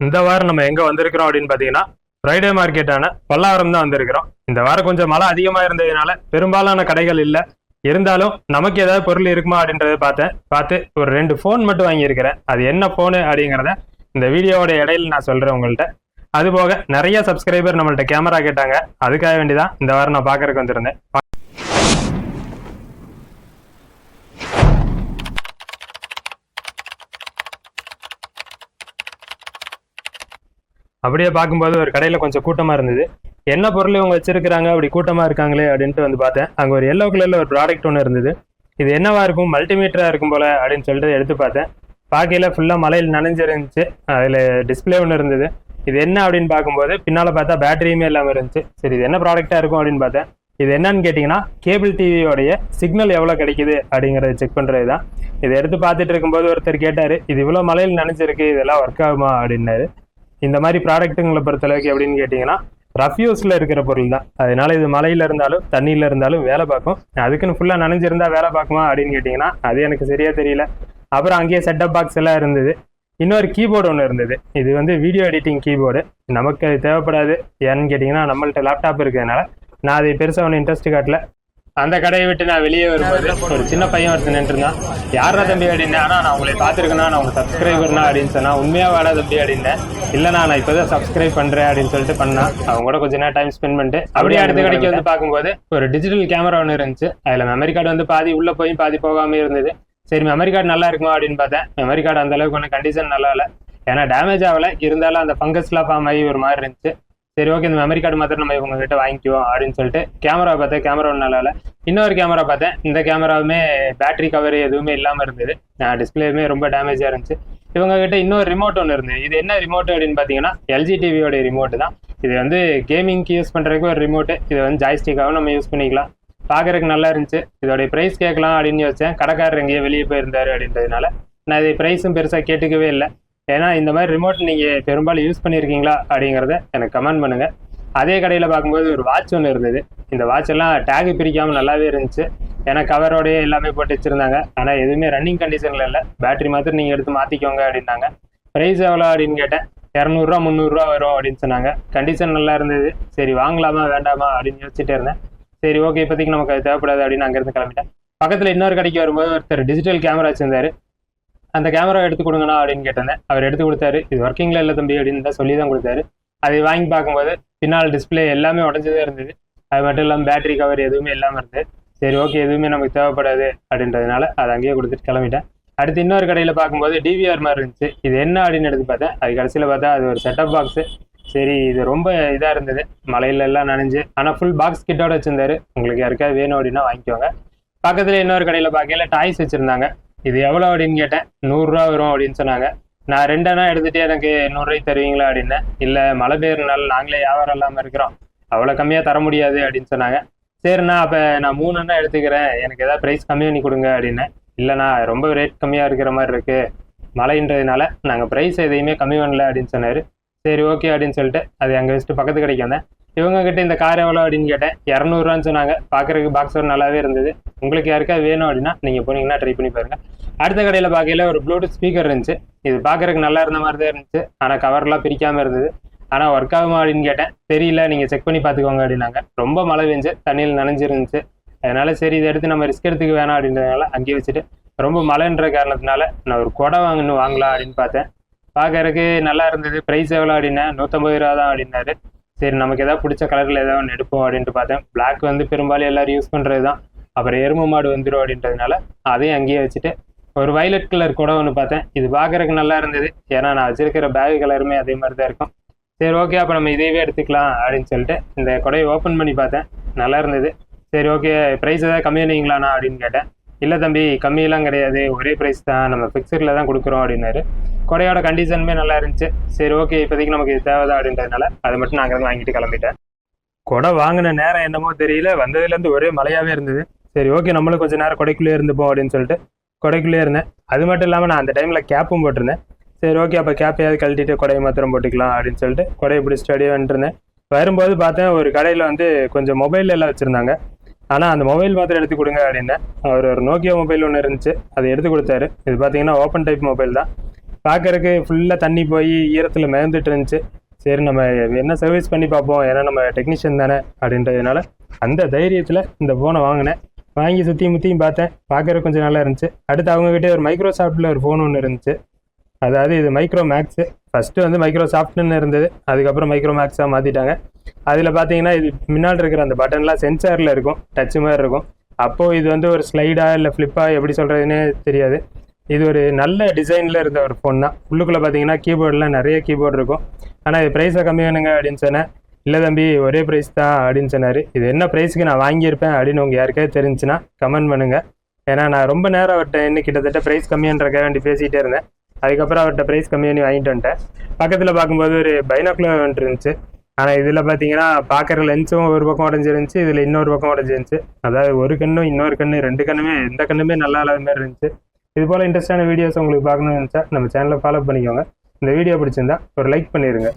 இந்த வாரம் நம்ம எங்க வந்திருக்கிறோம் அப்படின்னு பாத்தீங்கன்னா ஃப்ரைடே மார்க்கெட்டான பல்லாவரம் தான் வந்திருக்கிறோம். இந்த வாரம் கொஞ்சம் மழை அதிகமா இருந்ததுனால பெரும்பாலான கடைகள் இல்லை. இருந்தாலும் நமக்கு ஏதாவது பொருள் இருக்குமா அப்படின்றத பார்த்து ஒரு 2 ஃபோன் மட்டும் வாங்கியிருக்கிறேன். அது என்ன ஃபோனு அப்படிங்கிறத இந்த வீடியோவோட இடையில நான் சொல்றேன் உங்கள்கிட்ட. அது போக நிறைய சப்ஸ்கிரைபர் நம்மள்ட்ட கேமரா கேட்டாங்க. அதுக்காக வேண்டிதான் இந்த வாரம் நான் பார்க்கறதுக்கு வந்திருந்தேன். அப்படியே பார்க்கும்போது ஒரு கடையில் கொஞ்சம் கூட்டமாக இருந்தது. என்ன பொருள் இவங்க வச்சிருக்கிறாங்க அப்படி கூட்டமாக இருக்காங்களே அப்படின்ட்டு வந்து பார்த்தேன். அங்கே ஒரு எல்லோ கலரில் ஒரு ப்ராடக்ட் ஒன்று இருந்தது. இது என்னவா இருக்கும், மல்டிமீட்டராக இருக்கும் போல அப்படின்னு சொல்லிட்டு எடுத்து பார்த்தேன். பார்க்கையில் ஃபுல்லாக மலையில் நனைஞ்சிருந்துச்சு. அதில் டிஸ்பிளே ஒன்று இருந்தது. இது என்ன அப்படின்னு பார்க்கும்போது பின்னால் பார்த்தா பேட்டரியுமே இல்லாமல் இருந்துச்சு. சரி, இது என்ன ப்ராடக்டாக இருக்கும் அப்படின்னு பார்த்தேன். இது என்னன்னு கேட்டிங்கன்னா கேபிள் டிவியோடைய சிக்னல் எவ்வளோ கிடைக்குது அப்படிங்கிறத செக் பண்ணுறது தான். இதை எடுத்து பார்த்துட்டு இருக்கும்போது ஒருத்தர் கேட்டார், இது இவ்வளோ மலையில் நனைஞ்சிருக்கு, இதெல்லாம் ஒர்க் ஆகுமா அப்படின்னாரு. இந்த மாதிரி ப்ராடக்ட்டுங்களை பொறுத்தளவுக்கு எப்படின்னு கேட்டிங்கன்னா ரஃப் யூஸில் இருக்கிற பொருள் தான். அதனால இது மலையில் இருந்தாலும் தண்ணியில் இருந்தாலும் வேலை பார்க்கும். அதுக்குன்னு ஃபுல்லாக நனைஞ்சிருந்தா வேலை பார்க்குமா அப்படின்னு கேட்டிங்கன்னா அது எனக்கு சரியாக தெரியல. அப்புறம் அங்கேயே செட்டப் பாக்ஸ் எல்லாம் இருந்தது. இன்னொரு கீபோர்டு ஒன்று இருந்தது. இது வந்து வீடியோ எடிட்டிங் கீபோர்டு. நமக்கு அது தேவைப்படாது. ஏன்னு கேட்டிங்கன்னா நம்மள்ட்ட லேப்டாப் இருக்கிறதுனால நான் அதை பெருசாக ஒன்று இன்ட்ரெஸ்ட் காட்டல. அந்த கடையை விட்டு நான் வெளியே வரும்போது ஒரு சின்ன பையன் ஒருத்தர் நின்றுருந்தான். யாரா தம்பி அப்படின்னா, நான் உங்களை பார்த்துருக்கேன்னா, நான் உங்க சப்ஸ்கிரைபர்னா அப்படின்னு சொன்னா, உண்மையாக வாடா தம்பி அப்படின்னேன். இல்லைண்ணா நான் இப்போதான் சப்ஸ்கிரைப் பண்ணுறேன் அப்படின்னு சொல்லிட்டு பண்ணான். அவங்க கூட கொஞ்ச நேரம் டைம் ஸ்பெண்ட் பண்ணிட்டு அப்படியே அடுத்த கடைக்கு வந்து பார்க்கும்போது ஒரு டிஜிட்டல் கேமரா ஒன்று இருந்துச்சு. அதில் மெமரி கார்டு வந்து பாதி உள்ளே போய் பாதி போகாமல் இருந்தது. சரி, மெமரி கார்டு நல்லா இருக்குமா அப்படின்னு பார்த்தேன். மெமரி கார்டு அந்த அளவுக்கு ஒன்றும் கண்டிஷன் நல்லா இல்லை. ஏன்னா டேமேஜ் ஆகலை, இருந்தாலும் அந்த ஃபங்கஸ்லாம் ஃபார்ம் ஆகி ஒரு மாதிரி இருந்துச்சு. சரி, ஓகே, இந்த மெமரி கார்டு மாத்திரம் நம்ம இவங்க கிட்ட வாங்கிக்குவோம் அப்படின்னு சொல்லிட்டு கேமரா பார்த்தேன். கேமரா ஒன்றும் நல்லா இல்லை. இன்னொரு கேமரா பார்த்தேன். இந்த கேமராவுமே பேட்டரி கவர் எதுவுமே இல்லாமல் இருந்தது. டிஸ்பிளேயுமே ரொம்ப டேமேஜாக இருந்துச்சு. இவங்க கிட்ட இன்னொரு ரிமோட் ஒன்று இருந்தது. இது என்ன ரிமோட் அப்படின்னு பார்த்தீங்கன்னா எல்ஜி டிவியோட ரிமோட்டு தான். இது வந்து கேமிங்க்கு யூஸ் பண்ணுறதுக்கு ஒரு ரிமோட்டு. இதை வந்து ஜாய்ஸ்டிக்காகவும் நம்ம யூஸ் பண்ணிக்கலாம். பார்க்குறதுக்கு நல்லா இருந்துச்சு. இதோடைய ப்ரைஸ் கேட்கலாம் அப்படின்னு யோசிச்சேன். கடைக்காரர் எங்கேயோ வெளியே போயிருந்தாரு அப்படின்றதுனால நான் இது ப்ரைஸும் பெருசாக கேட்டுக்கவே இல்லை. ஏன்னா இந்த மாதிரி ரிமோட் நீங்கள் பெரும்பாலும் யூஸ் பண்ணியிருக்கீங்களா அப்படிங்கிறத எனக்கு கமெண்ட் பண்ணுங்கள். அதே கடையில் பார்க்கும்போது ஒரு வாட்ச் ஒன்று இருந்தது. இந்த வாட்ச் எல்லாம் டேகு பிரிக்காமல் நல்லாவே இருந்துச்சு. ஏன்னா கவரோடையே எல்லாமே போட்டு வச்சுருந்தாங்க. ஆனால் எதுவுமே ரன்னிங் கண்டிஷனில் இல்லை. பேட்டரி மாத்திரம் நீங்கள் எடுத்து மாற்றிக்கோங்க அப்படின்னாங்க. ப்ரைஸ் எவ்வளோ அப்படின்னு கேட்டேன். 200 300 வரும் அப்படின்னு சொன்னாங்க. கண்டிஷன் நல்லா இருந்தது. சரி, வாங்கலாமா வேண்டாமா அப்படின்னு யோசிச்சுட்டே இருந்தேன். சரி, ஓகே, இப்போதைக்கு நமக்கு அது தேவைப்படாது அப்படின்னு அங்கேருந்து கிளம்பிட்டேன். பக்கத்தில் இன்னொரு கடைக்கு வரும்போது ஒருத்தர் டிஜிட்டல் கேமரா வச்சிருந்தாரு. அந்த கேமரா எடுத்து கொடுங்கண்ணா அப்படின்னு கேட்டிருந்தேன். அவர் எடுத்து கொடுத்தாரு. இது ஒர்க்கிங்கில் இல்லை தம்பி அப்படின்னு தான் சொல்லி தான் கொடுத்தாரு. அதை வாங்கி பார்க்கும்போது பின்னால் டிஸ்பிளே எல்லாமே உடஞ்சதே இருந்தது. அது மட்டும் இல்லாமல் பேட்டரி கவர் எதுவுமே இல்லாமல் இருந்தது. சரி, ஓகே, எதுவுமே நமக்கு தேவைப்படாது அப்படின்றதுனால அதை அங்கேயே கொடுத்துட்டு கிளம்பிட்டேன். அடுத்து இன்னொரு கடையில் பார்க்கும்போது டிவிஆர் மாதிரி இருந்துச்சு. இது என்ன அப்படின்னு எடுத்து பார்த்தேன். அது கடைசியில் பார்த்தா அது ஒரு செட்டப் பாக்ஸு. சரி, இது ரொம்ப இதாக இருந்தது, மலையில எல்லாம் நனைஞ்சு. ஆனால் ஃபுல் பாக்ஸ் கிட்டோட வச்சிருந்தாரு. உங்களுக்கு யாருக்காவது வேணும் அப்படின்னா வாங்கிக்கோங்க. பக்கத்தில் இன்னொரு கடையில் பார்க்கல டாய்ஸ் வச்சுருந்தாங்க. இது எவ்வளோ அப்படின்னு கேட்டேன். 100 ரூபா வரும் அப்படின்னு சொன்னாங்க. நான் 2 அண்ணா எடுத்துகிட்டு எனக்கு 100 ரூபாய்க்கு தருவீங்களா அப்படின்னேன். இல்லை, மழை பெய்யறதுனால நாங்களே வியாபாரம் இல்லாமல் இருக்கிறோம், அவ்வளோ கம்மியாக தர முடியாது அப்படின்னு சொன்னாங்க. சரிண்ணா, அப்போ நான் 3 அண்ணா எடுத்துக்கிறேன், எனக்கு ஏதாவது ப்ரைஸ் கம்மி பண்ணி கொடுங்க அப்படின்னேன். இல்லைண்ணா, ரொம்ப ரேட் கம்மியாக இருக்கிற மாதிரி இருக்குது, மழைன்றதுனால நாங்கள் ப்ரைஸ் எதையுமே கம்மி பண்ணல அப்படின்னு சொன்னார். சரி, ஓகே அப்படின்னு சொல்லிட்டு அது அங்கே வச்சுட்டு பக்கத்து கடைக்கு வந்தேன். இவங்க கிட்ட இந்த கார் எவ்வளோ அப்படின்னு கேட்டேன். 200 சொன்னாங்க. பார்க்குறதுக்கு பாக்ஸ் நல்லாவே இருந்தது. உங்களுக்கு யாருக்காவது வேணும் அப்படின்னா நீங்கள் போனீங்கன்னா ட்ரை பண்ணி பாருங்க. அடுத்த கடையில் பார்க்கல ஒரு ப்ளூடூத் ஸ்பீக்கர் இருந்துச்சு. இது பார்க்குறதுக்கு நல்லா இருந்த மாதிரி தான் இருந்துச்சு. ஆனால் கவர்லாம் பிரிக்காமல் இருந்தது. ஆனால் ஒர்க் ஆகுமா அப்படின்னு கேட்டேன். தெரியல, நீங்கள் செக் பண்ணி பார்த்துக்கோங்க அப்படின்னாங்க. ரொம்ப மழை பெஞ்சு தண்ணியில் நனைஞ்சிருந்துச்சு. அதனால சரி, இதை எடுத்து நம்ம ரிஸ்க் எடுத்துக்க வேணாம் அப்படின்றதுனால அங்கேயே வச்சுட்டு, ரொம்ப மழைன்ற காரணத்தினால நான் ஒரு குடை வாங்கலாம் அப்படின்னு பார்த்தேன். பார்க்கறதுக்கு நல்லா இருந்தது. ப்ரைஸ் எவ்வளோ அப்படின்னா 150 ரூபா தான் அப்படின்னாரு. சரி, நமக்கு எதாவது பிடிச்ச கலரில் ஏதாவது ஒன்று எடுப்போம் அப்படின்ட்டு பார்த்தேன். பிளாக் வந்து பெரும்பாலும் எல்லோரும் யூஸ் பண்ணுறது தான். அப்புறம் எருமை மாடு வந்துடும் அப்படின்றதுனால அதையும் அங்கேயே வச்சுட்டு ஒரு வயலட் கலர் கூட ஒன்று பார்த்தேன். இது பார்க்குறதுக்கு நல்லா இருந்தது. ஏன்னா நான் வச்சிருக்கிற பேக் கலருமே அதே மாதிரி தான் இருக்கும். சரி, ஓகே, அப்போ நம்ம இதையவே எடுத்துக்கலாம் அப்படின்னு சொல்லிட்டு இந்த கொடையை ஓப்பன் பண்ணி பார்த்தேன். நல்லா இருந்தது. சரி, ஓகே, ப்ரைஸ் ஏதாவது கம்மி பண்ணிங்களாண்ணா அப்படின்னு கேட்டேன். இல்லை தம்பி, கம்மியெல்லாம் கிடையாது, ஒரே ப்ரைஸ் தான், நம்ம ஃபிக்ஸடில் தான் கொடுக்குறோம் அப்படின்னாரு. கொடையோட கண்டிஷனுமே நல்லா இருந்துச்சு. சரி, ஓகே, இப்போதைக்கு நமக்கு இது தேவைதான் அப்படின்றதுனால அதை மட்டும் நாங்கள் வாங்கிட்டு கிளம்பிட்டேன். கொடை வாங்கின நேரம் என்னமோ தெரியல, வந்ததுலேருந்து ஒரே மழையாகவே இருந்தது. சரி, ஓகே, நம்மளும் கொஞ்சம் நேரம் கொடைக்குள்ளே இருந்துப்போம் அப்படின்னு சொல்லிட்டு கொடைக்குள்ளே இருந்தேன். அது மட்டும் இல்லாமல் நான் அந்த டைமில் கேப்பும் போட்டிருந்தேன். சரி, ஓகே, அப்போ கேப்பையாவது கழட்டிட்டு கொடையை மாத்திரம் போட்டுக்கலாம் அப்படின்னு சொல்லிட்டு கொடையை பிடிச்சிட்டு அப்படியே வந்துருந்தேன். வரும்போது பார்த்தேன் ஒரு கடையில் வந்து கொஞ்சம் மொபைல் எல்லாம் வச்சுருந்தாங்க. ஆனால் அந்த மொபைல் மாத்திரம் எடுத்து கொடுங்க அப்படின்னேன். அவர் ஒரு நோக்கியா மொபைல் ஒன்று இருந்துச்சு, அதை எடுத்து கொடுத்தாரு. இது பார்த்தீங்கன்னா ஓப்பன் டைப் மொபைல் தான். பார்க்கறதுக்கு ஃபுல்லாக தண்ணி போய் ஈரத்தில் மிதந்துட்டு இருந்துச்சு. சரி நம்ம என்ன சர்வீஸ் பண்ணி பார்ப்போம், ஏன்னா நம்ம டெக்னீஷியன் தானே அப்படின்றதுனால அந்த தைரியத்தில் இந்த ஃபோனை வாங்கினேன். வாங்கி சுற்றியும் முற்றியும் பார்த்தேன், பார்க்கறதுக்கு கொஞ்சம் நல்லா இருந்துச்சு. அடுத்து அவங்ககிட்ட ஒரு மைக்ரோசாஃப்ட்டில் ஒரு ஃபோன் ஒன்று இருந்துச்சு. அதாவது இது மைக்ரோ மேக்ஸு. ஃபஸ்ட்டு வந்து மைக்ரோசாஃப்ட்னு இருந்தது, அதுக்கப்புறம் மைக்ரோ மேக்ஸாக மாற்றிட்டாங்க. அதில் பார்த்தீங்கன்னா இது முன்னாடி இருக்கிற அந்த பட்டன்லாம் சென்சாரில் இருக்கும், டச்சு மாதிரி இருக்கும். அப்போது இது வந்து ஒரு ஸ்லைடாக இல்லை ஃப்ளிப்பாக எப்படி சொல்கிறதுனே தெரியாது. இது ஒரு நல்ல டிசைனில் இருந்த ஒரு ஃபோன் தான். உள்ளுக்குள்ளே பார்த்தீங்கன்னா கீபோர்டெலாம் நிறைய கீபோர்டு இருக்கும். ஆனால் இது ப்ரைஸை கம்மியானுங்க அப்படின்னு சொன்னேன். இல்லை தம்பி ஒரே ப்ரைஸ் தான் அப்படின்னு சொன்னார். இது என்ன ப்ரைஸுக்கு நான் வாங்கியிருப்பேன் அப்படின்னு உங்கள் யாருக்காவது தெரிஞ்சுன்னா கமெண்ட் பண்ணுங்கள். ஏன்னா நான் ரொம்ப நேரம் அவர்கிட்ட இன்னும் கிட்டத்தட்ட ப்ரைஸ் கம்மியான்றக்க வேண்டி பேசிகிட்டே இருந்தேன். அதுக்கப்புறம் அவர்கிட்ட ப்ரைஸ் கம்மியானி வாங்கிட்டு வந்துட்டேன். பக்கத்தில் பார்க்கும்போது ஒரு பைனாக்குலர் வந்துட்டு இருந்துச்சு. ஆனால் இதில் பார்த்தீங்கன்னா பார்க்குற லென்ஸும் ஒரு பக்கம் உடஞ்சிருந்துச்சு, இதில் இன்னொரு பக்கம் உடஞ்சிருந்துச்சு. அதாவது ஒரு கண்ணும் இன்னொரு கண்ணு, ரெண்டு கண்ணுமே எந்த கண்ணுமே நல்லா இல்லாத மாதிரி இருந்துச்சு. இது போல் இன்ட்ரெஸ்டான வீடியோஸ் உங்களுக்கு பார்க்கணும்னு நினச்சா நம்ம சேனலை ஃபாலோ பண்ணிக்கோங்க. இந்த வீடியோ பிடிச்சிருந்தா ஒரு லைக் பண்ணிடுங்க.